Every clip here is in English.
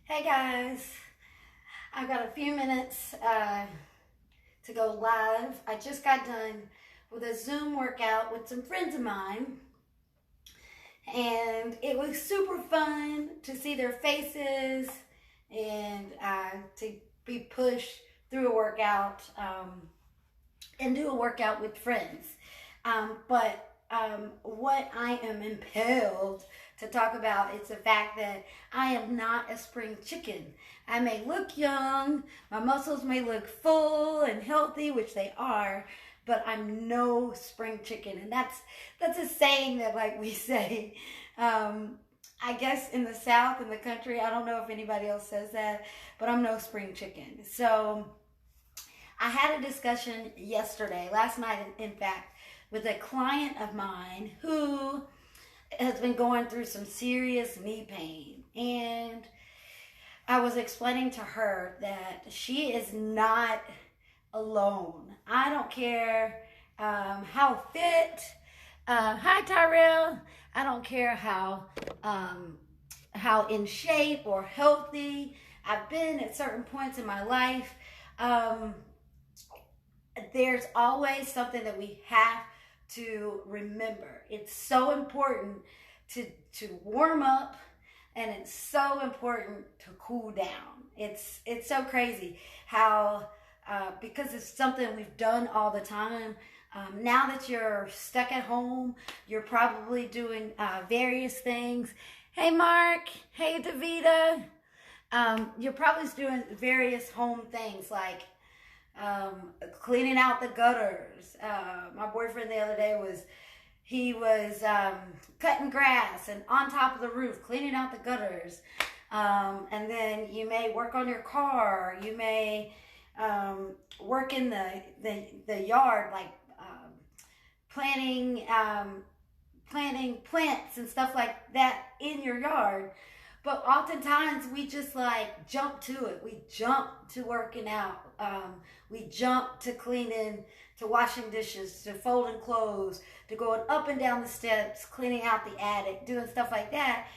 Hey guys, I've got a few minutes to go live. I just got done with a Zoom workout with some friends of mine, and it was super fun to see their faces and to be pushed through a workout and do a workout with friends. But what I am impelled to talk about is the fact that I am not a spring chicken. I may look young, my muscles may look full and healthy, which they are, but I'm no spring chicken. And that's a saying that like we say. I guess in the South, in the country, I don't know if anybody else says that, but I'm no spring chicken. So I had a discussion last night, in fact, with a client of mine who has been going through some serious knee pain. And I was explaining to her that she is not alone. I don't care how fit. Hi, Tyrell. I don't care how in shape or healthy I've been at certain points in my life. There's always something that we have to remember. It's so important to warm up, and it's so important to cool down. It's so crazy how because it's something we've done all the time. Now that you're stuck at home, you're probably doing various things. Hey, Mark. Hey, Davida. You're probably doing various home things like cleaning out the gutters. My boyfriend the other day was cutting grass and on top of the roof, cleaning out the gutters. And then you may work on your car. You may work in the yard, like planting plants and stuff like that in your yard. But oftentimes we just like jump to it. We jump to working out. We jump to cleaning, to washing dishes, to folding clothes, to going up and down the steps, cleaning out the attic, doing stuff like that.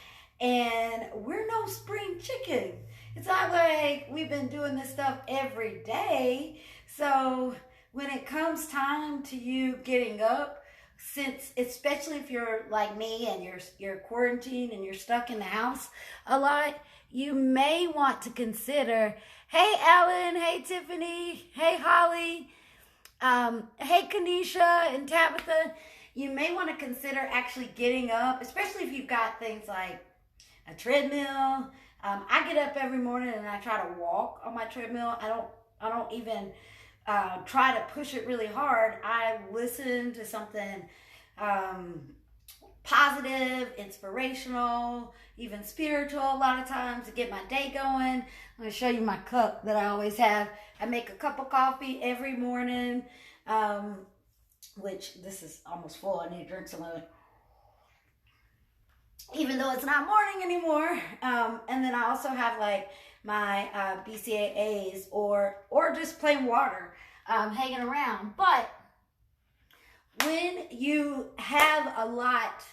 And we're no spring chicken. It's not like we've been doing this stuff every day. So when it comes time to you getting up, especially if you're like me and you're quarantined and you're stuck in the house a lot, you may want to consider, hey Alan, hey Tiffany, hey Holly, hey Kanisha and Tabitha, you may want to consider actually getting up, especially if you've got things like a treadmill. I get up every morning and I try to walk on my treadmill. I don't even try to push it really hard. I listen to something positive, inspirational, even spiritual a lot of times to get my day going. I'm going to show you my cup that I always have. I make a cup of coffee every morning, which this is almost full. I need to drink some of it, even though it's not morning anymore. And then I also have like my BCAAs or just plain water hanging around. But when you have a lot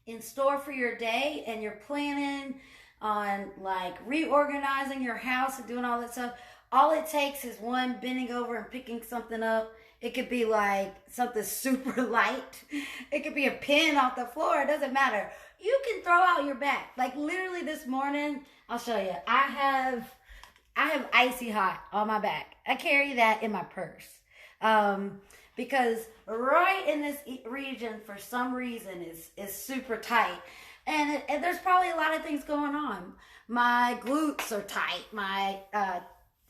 in store for your day and you're planning on like reorganizing your house and doing all that stuff, all it takes is one bending over and picking something up. It could be like something super light. It could be a pin off the floor. It doesn't matter. You can throw out your back. Like literally this morning, I'll show you. I have icy hot on my back. I carry that in my purse. Because right in this region, for some reason, is super tight. And there's probably a lot of things going on. My glutes are tight. My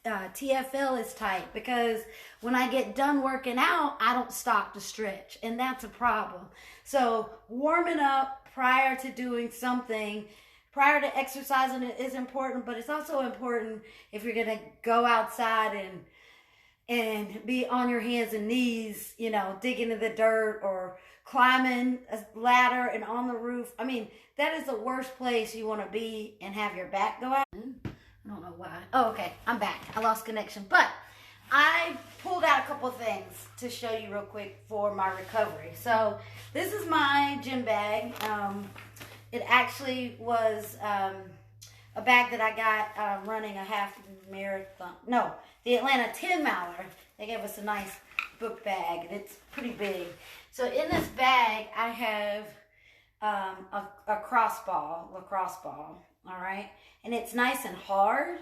TFL is tight. Because when I get done working out, I don't stop to stretch. And that's a problem. So warming up prior to doing something, prior to exercising is important. But it's also important if you're going to go outside and be on your hands and knees, digging in the dirt or climbing a ladder and on the roof. I mean, that is the worst place you want to be and have your back go out. I don't know why. Oh, okay. I'm back. I lost connection. But I pulled out a couple of things to show you real quick for my recovery. So this is my gym bag. It actually was a bag that I got running a half marathon. No, the Atlanta 10 miler. They gave us a nice book bag, and it's pretty big. So in this bag, I have a lacrosse ball, all right? And it's nice and hard.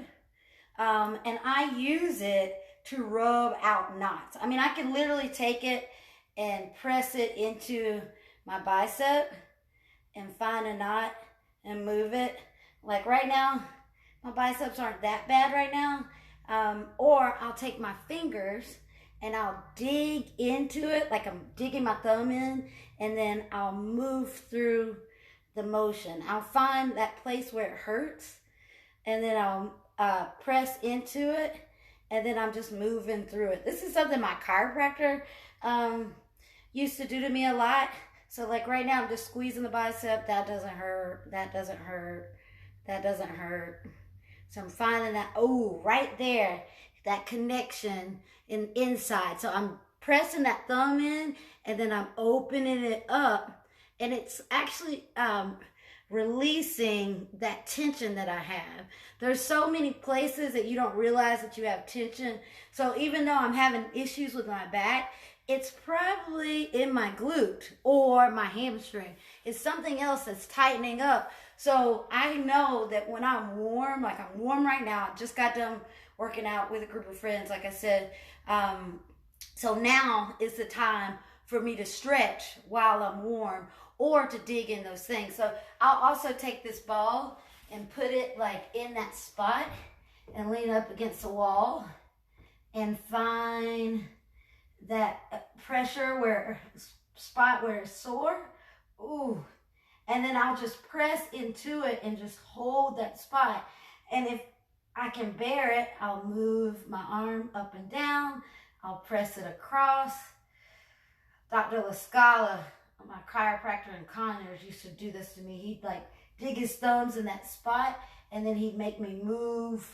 And I use it to rub out knots. I mean, I can literally take it and press it into my bicep and find a knot and move it. Like right now, my biceps aren't that bad right now. Or I'll take my fingers and I'll dig into it like I'm digging my thumb in, and then I'll move through the motion. I'll find that place where it hurts, and then I'll press into it, and then I'm just moving through it. This is something my chiropractor used to do to me a lot. So like right now, I'm just squeezing the bicep. That doesn't hurt. That doesn't hurt. That doesn't hurt. So I'm finding that, oh, right there, that connection inside. So I'm pressing that thumb in, and then I'm opening it up, and it's actually releasing that tension that I have. There's so many places that you don't realize that you have tension. So even though I'm having issues with my back, it's probably in my glute or my hamstring. It's something else that's tightening up. So I know that when I'm warm, like I'm warm right now, I just got done working out with a group of friends, like I said. So now is the time for me to stretch while I'm warm, or to dig in those things. So I'll also take this ball and put it like in that spot and lean up against the wall and find that pressure spot where it's sore. Ooh. And then I'll just press into it and just hold that spot. And if I can bear it, I'll move my arm up and down. I'll press it across. Dr. LaScala, my chiropractor in Conyers, used to do this to me. He'd like dig his thumbs in that spot, and then he'd make me move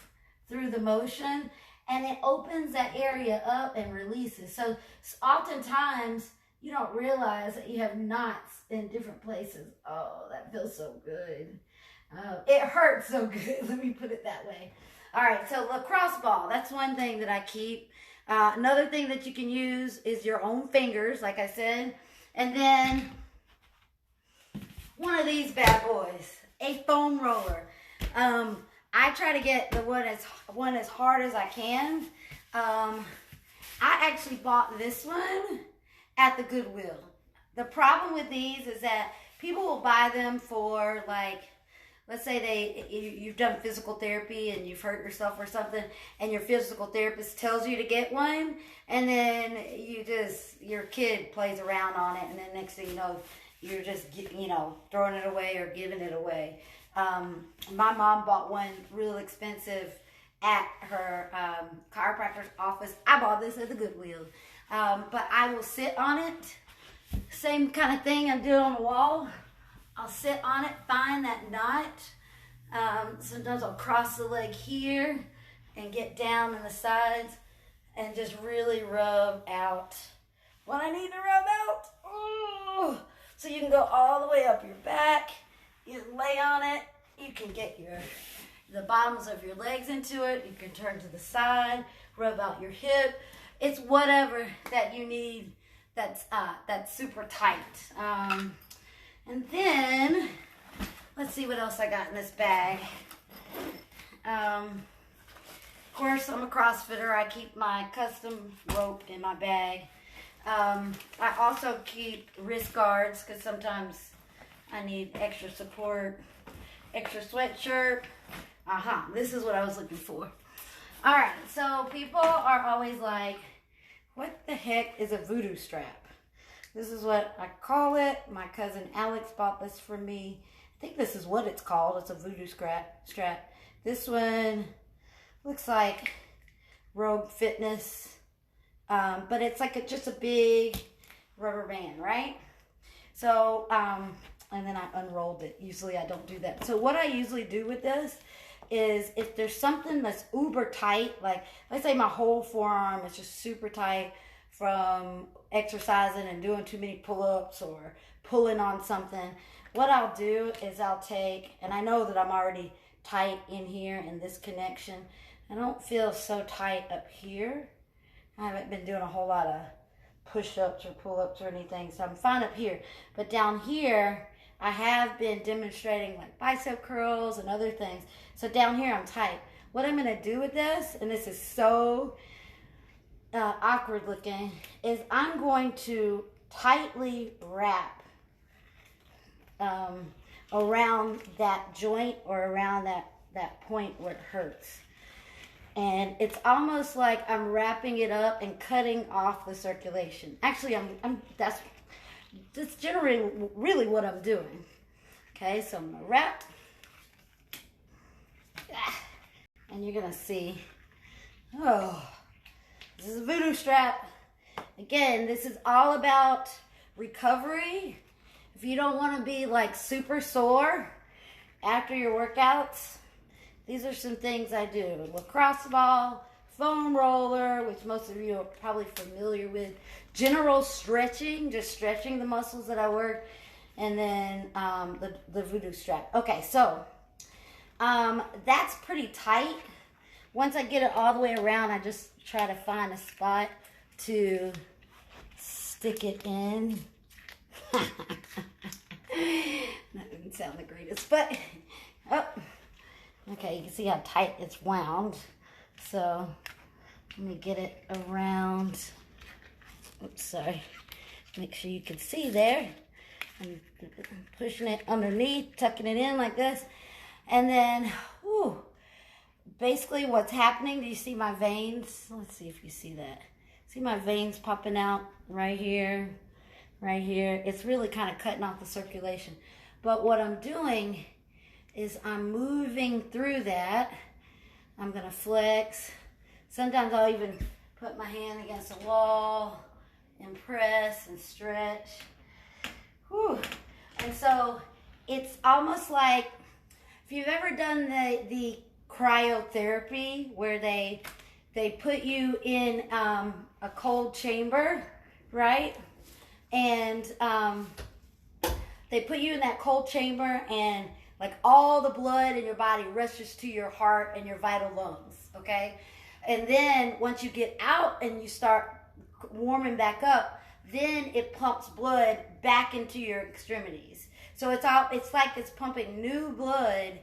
through the motion, and it opens that area up and releases. So oftentimes you don't realize that you have knots in different places. Oh, that feels so good. It hurts so good. Let me put it that way. All right, so lacrosse ball, that's one thing that I keep. Another thing that you can use is your own fingers, like I said. And then one of these bad boys, a foam roller. I try to get the one as hard as I can. I actually bought this one at the Goodwill. The problem with these is that people will buy them for, like, let's say you've done physical therapy and you've hurt yourself or something, and your physical therapist tells you to get one, and then your kid plays around on it, and then next thing you know, you're just throwing it away or giving it away. My mom bought one real expensive at her chiropractor's office. I bought this at the Goodwill, but I will sit on it. Same kind of thing I do on the wall. I'll sit on it, find that knot. Sometimes I'll cross the leg here and get down on the sides and just really rub out what I need to rub out. Ooh. So you can go all the way up your back. You lay on it. You can get the bottoms of your legs into it. You can turn to the side, rub out your hip. It's whatever that you need that's super tight. And then, let's see what else I got in this bag. Of course, I'm a CrossFitter. I keep my custom rope in my bag. I also keep wrist guards because sometimes I need extra support. Extra sweatshirt. This is what I was looking for. All right, so people are always like, what the heck is a voodoo strap? This is what I call it. My cousin Alex bought this for me. I think this is what it's called. It's a voodoo strap. This one looks like Rogue Fitness, but it's like just a big rubber band, right? So, and then I unrolled it. Usually I don't do that. So what I usually do with this is if there's something that's uber tight, like let's say my whole forearm is just super tight from exercising and doing too many pull-ups or pulling on something, what I'll do is I'll take, and I know that I'm already tight in here in this connection. I don't feel so tight up here. I haven't been doing a whole lot of push-ups or pull-ups or anything, so I'm fine up here. But down here, I have been demonstrating like bicep curls and other things. So down here, I'm tight. What I'm going to do with this, and this is so awkward looking, is I'm going to tightly wrap around that joint or around that point where it hurts. And it's almost like I'm wrapping it up and cutting off the circulation. Actually, that's generally really what I'm doing. Okay, so I'm gonna wrap. And you're gonna see, oh, this is a voodoo strap. Again, this is all about recovery. If you don't want to be like super sore after your workouts, these are some things I do. Lacrosse ball, foam roller, which most of you are probably familiar with. General stretching, just stretching the muscles that I work. And then the voodoo strap. Okay, so that's pretty tight. Once I get it all the way around, I just try to find a spot to stick it in. That didn't sound the greatest, but oh, okay, you can see how tight it's wound. So let me get it around. Oops, sorry. Make sure you can see there. I'm pushing it underneath, tucking it in like this, and then whew, basically what's happening, do you see my veins? Let's see if you see that. See my veins popping out right here, right here. It's really kind of cutting off the circulation. But what I'm doing is I'm moving through that. I'm gonna flex. Sometimes I'll even put my hand against the wall and press and stretch. Whew. And so it's almost like, if you've ever done the cryotherapy where they put you in a cold chamber, right? And they put you in that cold chamber, and like all the blood in your body rushes to your heart and your vital lungs, okay? And then once you get out and you start warming back up, then it pumps blood back into your extremities. So it's like it's pumping new blood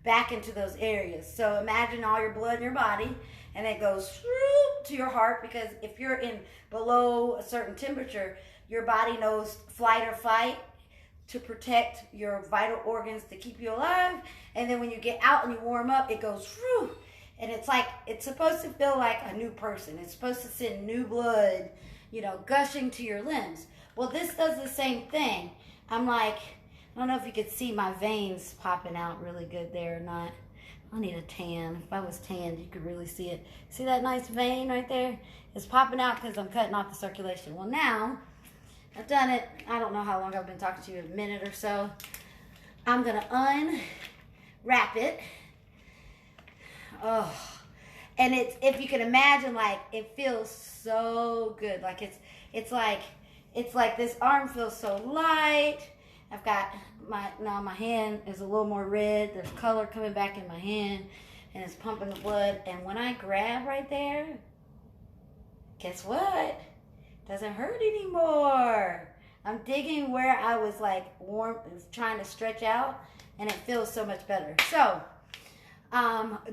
back into those areas. So imagine all your blood in your body, and it goes to your heart, because if you're in below a certain temperature, your body knows flight or fight to protect your vital organs to keep you alive. And then when you get out and you warm up, it goes through. And it's supposed to feel like a new person. It's supposed to send new blood, gushing to your limbs. Well, this does the same thing. I'm like, I don't know if you could see my veins popping out really good there or not. I need a tan. If I was tanned, you could really see it. See that nice vein right there? It's popping out because I'm cutting off the circulation. Well, now, I've done it. I don't know how long I've been talking to you, a minute or so. I'm going to unwrap it. Oh, and if you can imagine, like, it feels so good. Like it's like this arm feels so light. I've got my hand is a little more red. There's color coming back in my hand, and it's pumping the blood. And when I grab right there, guess what? Doesn't hurt anymore. I'm digging where I was like warm, trying to stretch out, and it feels so much better. So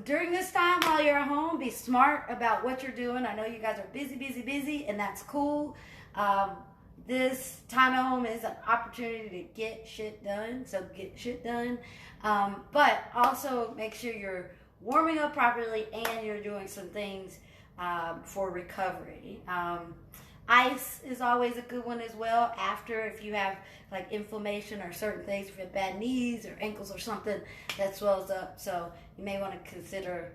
during this time while you're at home, be smart about what you're doing. I know you guys are busy, and that's cool. This time at home is an opportunity to get shit done, so get shit done. But also make sure you're warming up properly and you're doing some things for recovery. Ice is always a good one as well, after if you have like inflammation or certain things, if you have bad knees or ankles or something that swells up. So you may want to consider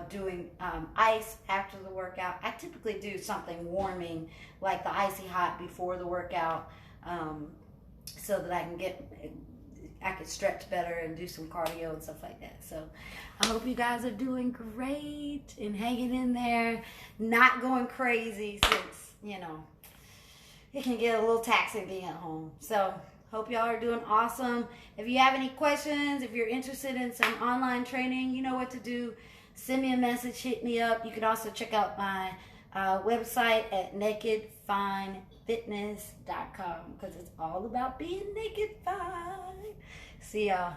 doing ice after the workout. I typically do something warming, like the icy hot before the workout, so that I can stretch better and do some cardio and stuff like that. So I hope you guys are doing great and hanging in there, not going crazy, since it can get a little taxing being at home. So Hope y'all are doing awesome. If you have any questions, if you're interested in some online training, you know what to do. Send me a message, hit me up. You can also check out my website at nakedfinefitness.com because it's all about being naked fine. See y'all.